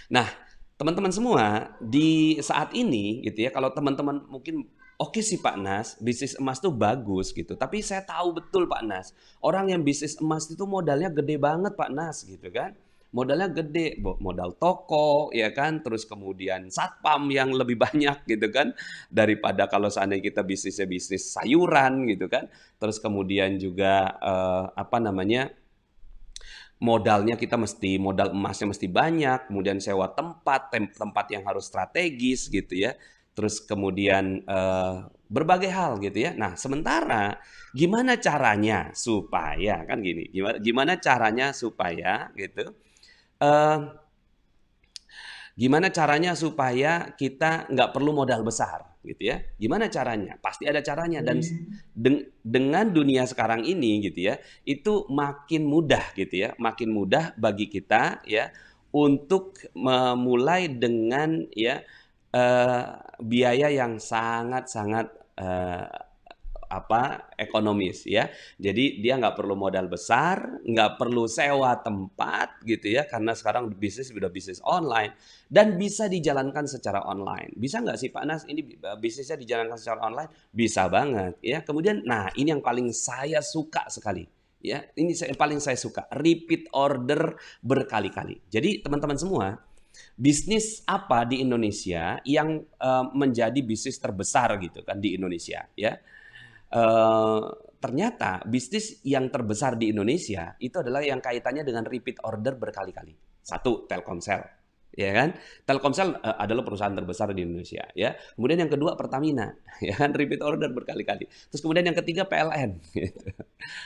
Nah, teman-teman semua di saat ini gitu ya, kalau teman-teman mungkin oke sih Pak Nas, bisnis emas tuh bagus gitu. Tapi saya tahu betul Pak Nas, orang yang bisnis emas itu modalnya gede banget Pak Nas gitu kan. Modalnya gede, modal toko ya kan, terus kemudian satpam yang lebih banyak gitu kan daripada kalau seandainya kita bisnisnya bisnis sayuran gitu kan. Terus kemudian juga apa namanya? Modalnya kita mesti modal emasnya mesti banyak, kemudian sewa tempat, tempat yang harus strategis gitu ya. Terus kemudian berbagai hal gitu ya. Nah, sementara gimana caranya supaya kan gini, gimana gimana caranya supaya gitu eh gimana caranya supaya kita nggak perlu modal besar gitu ya? Gimana caranya? Pasti ada caranya dan dengan dunia sekarang ini gitu ya, itu makin mudah gitu ya, makin mudah bagi kita ya untuk memulai dengan ya eh, biaya yang sangat-sangat ekonomis ya. Jadi dia nggak perlu modal besar, nggak perlu sewa tempat gitu ya, karena sekarang bisnis sudah bisnis online dan bisa dijalankan secara online. Bisa nggak sih Pak Nas ini bisnisnya dijalankan secara online? Bisa banget ya. Kemudian, nah ini yang paling saya suka sekali ya. Ini paling saya suka repeat order berkali-kali. Jadi teman-teman semua, bisnis apa di Indonesia yang menjadi bisnis terbesar gitu kan di Indonesia ya? eh, Ternyata bisnis yang terbesar di Indonesia itu adalah yang kaitannya dengan repeat order berkali-kali. Satu, Telkomsel, ya kan? Telkomsel adalah perusahaan terbesar di Indonesia, ya. Kemudian yang kedua Pertamina, ya kan? Repeat order berkali-kali. Terus kemudian yang ketiga PLN, gitu.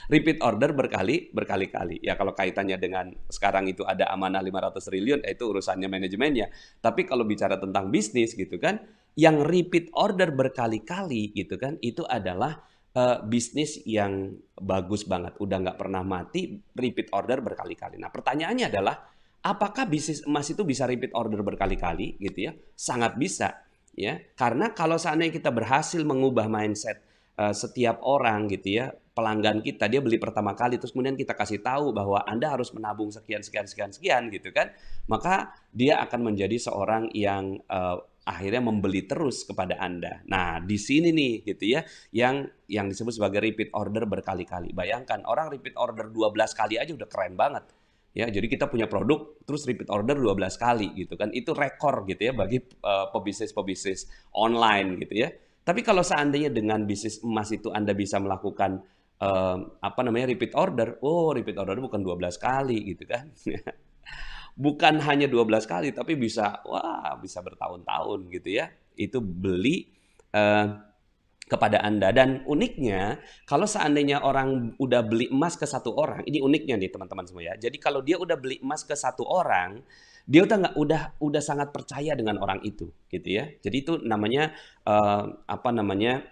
Repeat order berkali-kali. Ya kalau kaitannya dengan sekarang itu ada amanah 500 triliun, itu urusannya manajemennya. Tapi kalau bicara tentang bisnis gitu kan, yang repeat order berkali-kali gitu kan, itu adalah bisnis yang bagus banget, udah nggak pernah mati, repeat order berkali-kali. Nah, pertanyaannya adalah, apakah bisnis emas itu bisa repeat order berkali-kali gitu ya? Sangat bisa, ya. Karena kalau seandainya kita berhasil mengubah mindset setiap orang gitu ya, pelanggan kita, dia beli pertama kali, terus kemudian kita kasih tahu bahwa Anda harus menabung sekian, sekian, sekian, sekian gitu kan, maka dia akan menjadi seorang yang akhirnya membeli terus kepada Anda. Nah, di sini nih gitu ya, yang disebut sebagai repeat order berkali-kali. Bayangkan orang repeat order 12 kali aja udah keren banget. Ya, jadi kita punya produk terus repeat order 12 kali gitu kan. Itu rekor gitu ya bagi pebisnis-pebisnis online gitu ya. Tapi kalau seandainya dengan bisnis emas itu Anda bisa melakukan apa namanya repeat order, oh repeat order bukan 12 kali gitu kan. Bukan hanya 12 kali, tapi bisa, wah bisa bertahun-tahun gitu ya. Itu beli eh, kepada Anda. Dan uniknya, kalau seandainya orang udah beli emas ke satu orang, ini uniknya nih teman-teman semua ya. Jadi kalau dia udah beli emas ke satu orang, dia udah nggak udah sangat percaya dengan orang itu, gitu ya. Jadi itu namanya apa namanya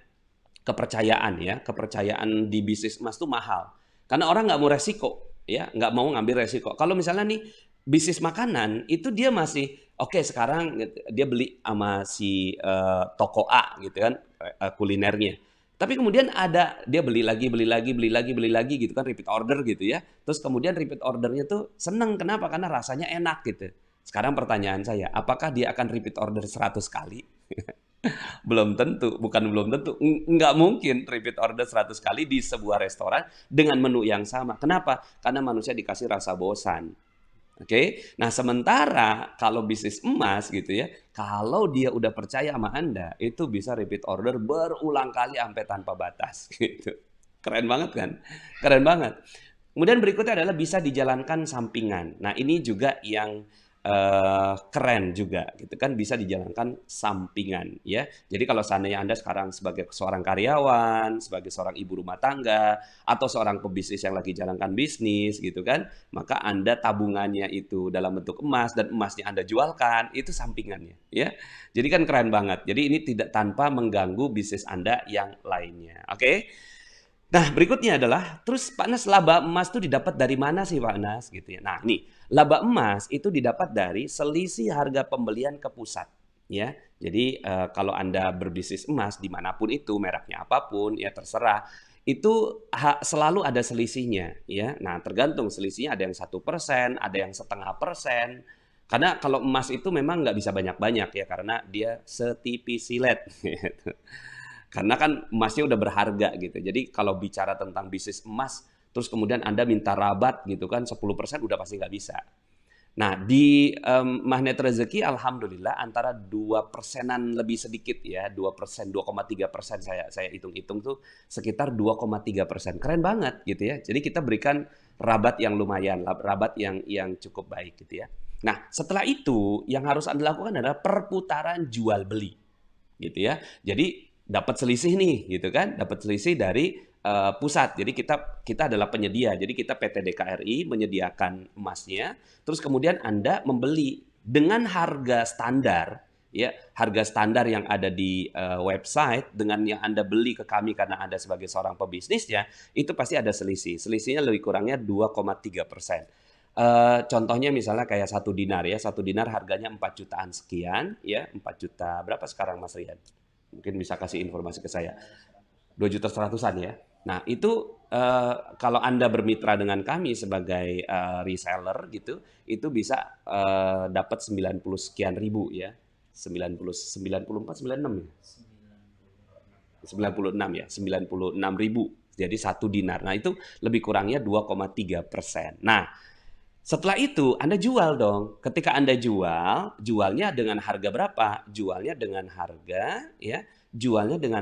kepercayaan ya, kepercayaan di bisnis emas tuh mahal. Karena orang nggak mau resiko, ya, nggak mau ngambil resiko. Kalau misalnya nih bisnis makanan itu dia masih oke sekarang dia beli sama si toko A gitu kan kulinernya. Tapi kemudian ada dia beli lagi, beli lagi, beli lagi, beli lagi gitu kan repeat order gitu ya. Terus kemudian repeat ordernya tuh seneng kenapa? Karena rasanya enak gitu. Sekarang pertanyaan saya, apakah dia akan repeat order 100 kali? Belum tentu, bukan belum tentu, nggak mungkin repeat order 100 kali di sebuah restoran dengan menu yang sama. Kenapa? Karena manusia dikasih rasa bosan. Oke, nah sementara kalau bisnis emas gitu ya, kalau dia udah percaya sama Anda, itu bisa repeat order berulang kali sampai tanpa batas gitu. Keren banget kan? Keren banget. Kemudian berikutnya adalah bisa dijalankan sampingan. Nah, ini juga yang keren juga gitu kan bisa dijalankan sampingan ya. Jadi kalau seandainya Anda sekarang sebagai seorang karyawan, sebagai seorang ibu rumah tangga atau seorang pebisnis yang lagi jalankan bisnis gitu kan, maka Anda tabungannya itu dalam bentuk emas dan emasnya Anda jualkan, itu sampingannya ya. Jadi kan keren banget. Jadi ini tidak tanpa mengganggu bisnis Anda yang lainnya. Oke. Nah, berikutnya adalah, terus Pak Nas laba emas itu didapat dari mana sih Pak Nas gitu ya. Nah, nih, laba emas itu didapat dari selisih harga pembelian ke pusat ya. Jadi kalau Anda berbisnis emas dimanapun itu, mereknya apapun ya terserah, itu selalu ada selisihnya ya. Nah, tergantung selisihnya ada yang 1%, ada yang 0,5%. Karena kalau emas itu memang nggak bisa banyak-banyak ya, karena dia setipis silet gitu. Karena kan emasnya udah berharga gitu. Jadi kalau bicara tentang bisnis emas, terus kemudian Anda minta rabat gitu kan 10% udah pasti nggak bisa. Nah, di Magnet Rezeki alhamdulillah antara 2%-an lebih sedikit ya, 2%, 2,3% saya hitung-hitung tuh sekitar 2,3%. Keren banget gitu ya. Jadi kita berikan rabat yang lumayan, rabat yang cukup baik gitu ya. Nah, setelah itu yang harus Anda lakukan adalah perputaran jual beli gitu ya. Jadi dapat selisih nih gitu kan, dapat selisih dari pusat. Jadi kita adalah penyedia. Jadi kita PT DKRI menyediakan emasnya, terus kemudian Anda membeli dengan harga standar ya, harga standar yang ada di website dengan yang Anda beli ke kami karena Anda sebagai seorang pebisnisnya, itu pasti ada selisih. Selisihnya lebih kurangnya 2,3%. Contohnya misalnya kayak 1 dinar ya, 1 dinar harganya 4 jutaan sekian ya, 4 juta berapa sekarang Mas Rian? Mungkin bisa kasih informasi ke saya. 2,1 juta ya. Nah, itu kalau Anda bermitra dengan kami sebagai reseller gitu, itu bisa dapat 90 sekian ribu ya. 90, 94, 96 ya. 96 ya, 96 ribu. Jadi 1 dinar. Nah, itu lebih kurangnya 2,3%. Nah, setelah itu Anda jual dong. Ketika Anda jualnya dengan harga berapa? Jualnya dengan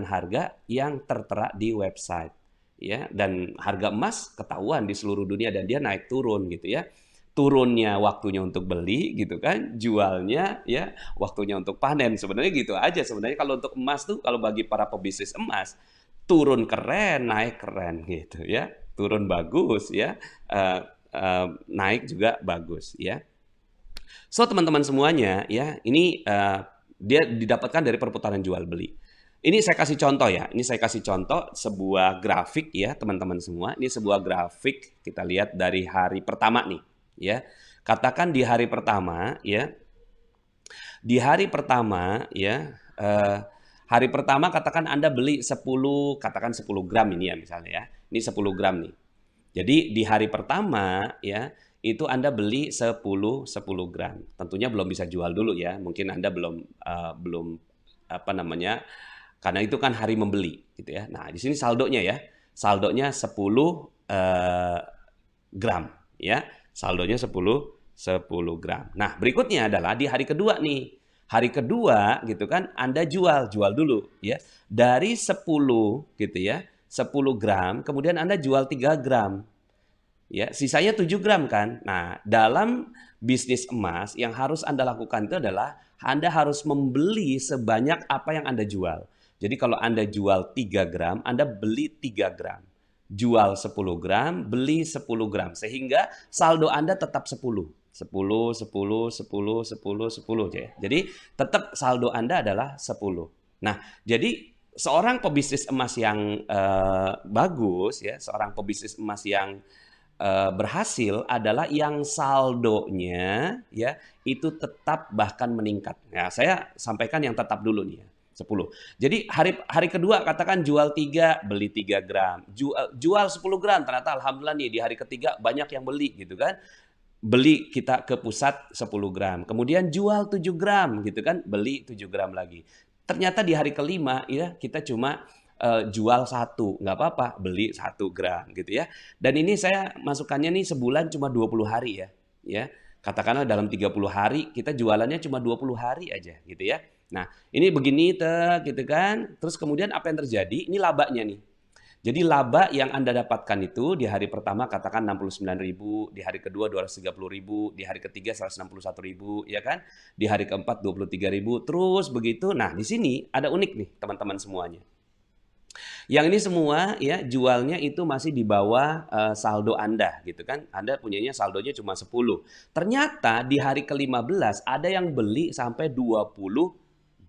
harga yang tertera di website. Ya, dan harga emas ketahuan di seluruh dunia dan dia naik turun gitu ya. Turunnya waktunya untuk beli gitu kan, jualnya ya waktunya untuk panen. Sebenarnya gitu aja sebenarnya kalau untuk emas tuh kalau bagi para pebisnis emas turun keren, naik keren gitu ya. Turun bagus ya. eh, naik juga bagus ya. So teman-teman semuanya ya, ini dia didapatkan dari perputaran jual beli. Ini saya kasih contoh ya. Ini saya kasih contoh sebuah grafik ya teman-teman semua. Ini sebuah grafik kita lihat dari hari pertama nih ya. Katakan di hari pertama ya. Di hari pertama ya hari pertama katakan Anda beli 10 katakan 10 gram ini ya misalnya ya. Ini 10 gram nih. Jadi di hari pertama ya, itu Anda beli 10 gram. Tentunya belum bisa jual dulu ya. Mungkin Anda belum apa namanya? Karena itu kan hari membeli gitu ya. Nah, di sini saldonya ya. Saldonya 10 gram ya. Saldonya 10 gram. Nah, berikutnya adalah di hari kedua nih. Hari kedua gitu kan Anda jual dulu ya. Dari 10 gitu ya. 10 gram, kemudian Anda jual 3 gram. Ya, sisanya 7 gram kan. Nah, dalam bisnis emas yang harus Anda lakukan itu adalah Anda harus membeli sebanyak apa yang Anda jual. Jadi kalau Anda jual 3 gram, Anda beli 3 gram. Jual 10 gram, beli 10 gram. Sehingga saldo Anda tetap 10. 10, 10, 10, 10, 10 ya. Jadi tetap saldo Anda adalah 10. Nah, jadi seorang pebisnis emas yang bagus ya, seorang pebisnis emas yang berhasil adalah yang saldonya ya itu tetap bahkan meningkat. Nah, saya sampaikan yang tetap dulu nih ya. 10. Jadi hari kedua katakan jual 3, beli 3 gram. Jual 10 gram, ternyata alhamdulillah nih di hari ketiga banyak yang beli gitu kan. Beli kita ke pusat 10 gram. Kemudian jual 7 gram gitu kan, beli 7 gram lagi. Ternyata di hari kelima ya kita cuma jual 1, nggak apa-apa, beli 1 gram gitu ya. Dan ini saya masukannya nih sebulan cuma 20 hari ya. Katakanlah dalam 30 hari kita jualannya cuma 20 hari aja gitu ya. Nah, ini begini gitu kan. Terus kemudian apa yang terjadi? Ini labanya nih. Jadi laba yang Anda dapatkan itu di hari pertama katakan 69.000, di hari kedua 230.000, di hari ketiga 161.000, ya kan? Di hari keempat 23.000, terus begitu. Nah, di sini ada unik nih teman-teman semuanya. Yang ini semua ya jualnya itu masih di bawah saldo Anda gitu kan. Anda punyanya saldonya cuma 10. Ternyata di hari ke-15 ada yang beli sampai 20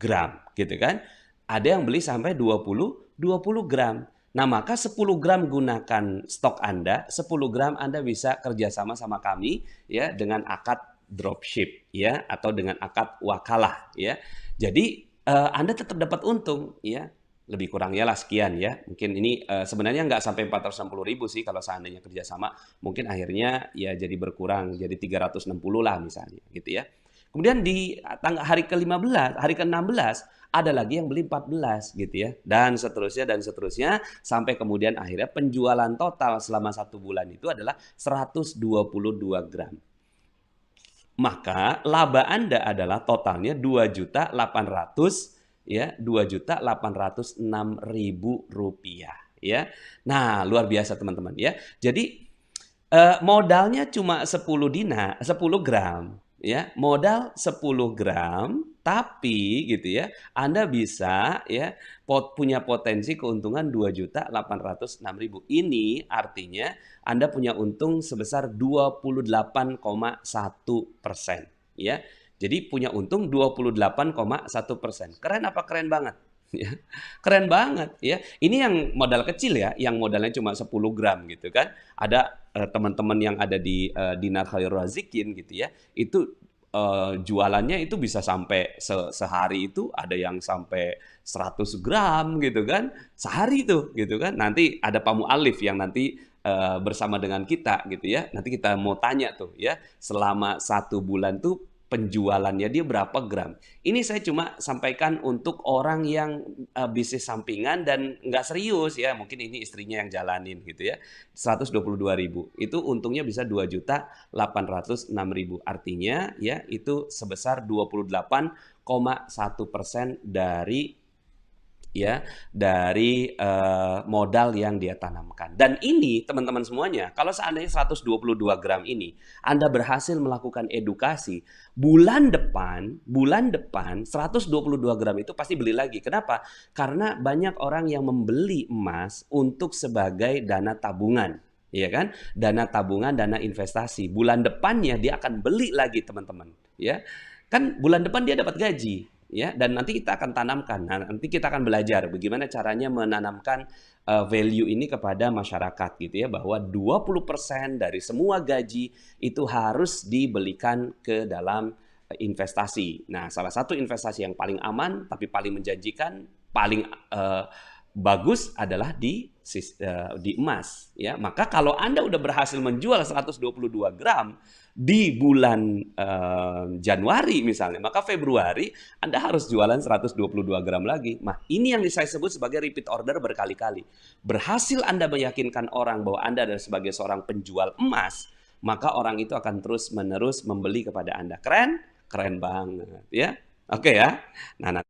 gram gitu kan. Ada yang beli sampai 20 gram. Nah, maka 10 gram gunakan stok Anda, 10 gram Anda bisa kerjasama sama kami ya dengan akad dropship ya atau dengan akad wakalah ya. Jadi Anda tetap dapat untung ya. Lebih kurangnya lah sekian ya. Mungkin ini sebenarnya nggak sampai 460.000 sih kalau seandainya kerjasama. Mungkin akhirnya ya jadi berkurang, jadi 360 lah misalnya gitu ya. Kemudian di hari ke-15, hari ke-16 ada lagi yang beli 14 gitu ya. Dan seterusnya sampai kemudian akhirnya penjualan total selama 1 bulan itu adalah 122 gram. Maka laba Anda adalah totalnya 2.800 ya, 2.806.000 rupiah ya. Nah, luar biasa teman-teman ya. Jadi modalnya cuma 10 gram ya, modal 10 gram, tapi gitu ya, Anda bisa ya punya potensi keuntungan 2.806.000. Ini artinya Anda punya untung sebesar 28,1% ya. Jadi punya untung 28,1%. Keren apa keren banget? Ya, keren banget ya. Ini yang modal kecil ya, yang modalnya cuma 10 gram gitu kan. Ada teman-teman yang ada di Dinar Khairul Razikin gitu ya, itu jualannya itu bisa sampai sehari itu ada yang sampai 100 gram gitu kan, sehari tuh gitu kan. Nanti ada Pak Mu'alif yang nanti bersama dengan kita gitu ya. Nanti kita mau tanya tuh ya, selama 1 bulan tuh penjualannya dia berapa gram. Ini saya cuma sampaikan untuk orang yang bisnis sampingan dan nggak serius ya. Mungkin ini istrinya yang jalanin gitu ya. 122.000. Itu untungnya bisa 2.806.000. Artinya ya itu sebesar 28,1% dari modal yang dia tanamkan. Dan ini teman-teman semuanya, kalau seandainya 122 gram ini Anda berhasil melakukan edukasi, bulan depan 122 gram itu pasti beli lagi. Kenapa? Karena banyak orang yang membeli emas untuk sebagai dana tabungan. Iya kan? Dana tabungan, dana investasi. Bulan depannya dia akan beli lagi teman-teman. Ya, kan bulan depan dia dapat gaji. Ya, dan nanti kita akan tanamkan. Nah, nanti kita akan belajar bagaimana caranya menanamkan value ini kepada masyarakat gitu ya, bahwa 20% dari semua gaji itu harus dibelikan ke dalam investasi. Nah, salah satu investasi yang paling aman tapi paling menjanjikan, paling bagus adalah di emas ya. Maka kalau Anda udah berhasil menjual 122 gram di bulan Januari misalnya, maka Februari Anda harus jualan 122 gram lagi. Nah, ini yang saya sebut sebagai repeat order berkali-kali. Berhasil Anda meyakinkan orang bahwa Anda adalah sebagai seorang penjual emas, maka orang itu akan terus-menerus membeli kepada Anda. Keren? Keren banget ya. Oke ya. Nah,